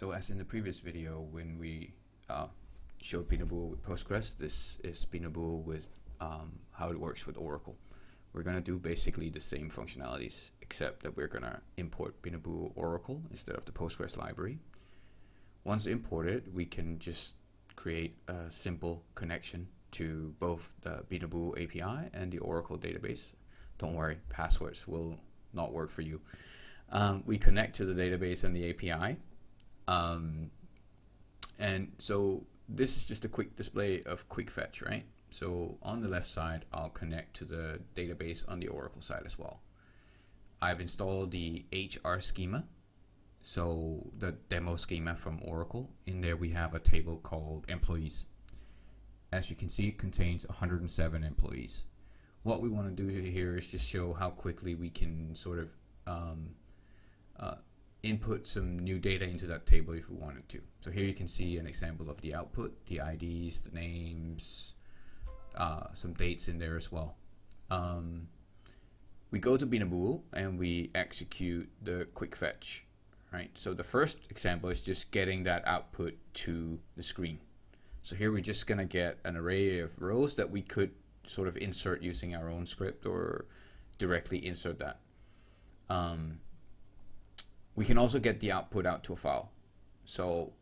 So as in the previous video, when we showed Binubuo with Postgres, this is Binubuo with how it works with Oracle. We're going to do basically the same functionalities, except that we're going to import Binubuo Oracle instead of the Postgres library. Once imported, we can just create a simple connection to both the Binubuo API and the Oracle database. Don't worry, passwords will not work for you. We connect to the database and the API. And so this is just a quick display of Quickfetch, right? So on the left side, I'll connect to the database on the Oracle side as well. I've installed the HR schema, so the demo schema from Oracle. In there we have a table called employees. As you can see, it contains 107 employees. What we want to do here is just show how quickly we can sort of input some new data into that table if we wanted to. So here you can see an example of the output, the IDs, the names, some dates in there as well. We go to Binubuo and we execute the Quickfetch, right? So the first example is just getting that output to the screen. So here we're just gonna get an array of rows that we could sort of insert using our own script or directly insert that. We can also get the output out to a file. So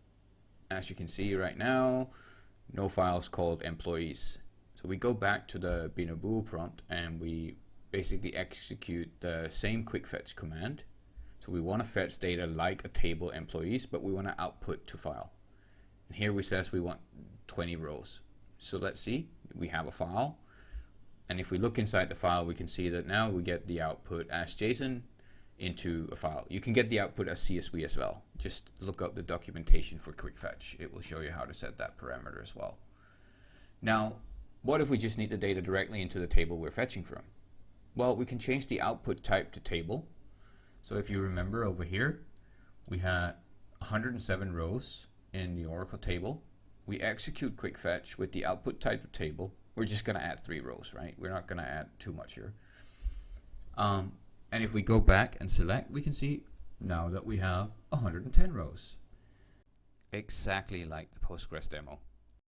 as you can see right now, no files called employees. So we go back to the Binubuo prompt and we basically execute the same Quickfetch command. So we want to fetch data like a table employees, but we want to output to file. And here we says we want 20 rows. So let's see, we have a file. And if we look inside the file, we can see that now we get the output as JSON into a file. You can get the output as CSV as well. Just look up the documentation for Quickfetch. It will show you how to set that parameter as well. Now, what if we just need the data directly into the table we're fetching from? Well, we can change the output type to table. So if you remember over here, we had 107 rows in the Oracle table. We execute Quickfetch with the output type of table. We're just going to add 3 rows, right? We're not going to add too much here. And if we go back and select, we can see now that we have 110 rows. Exactly like the Postgres demo.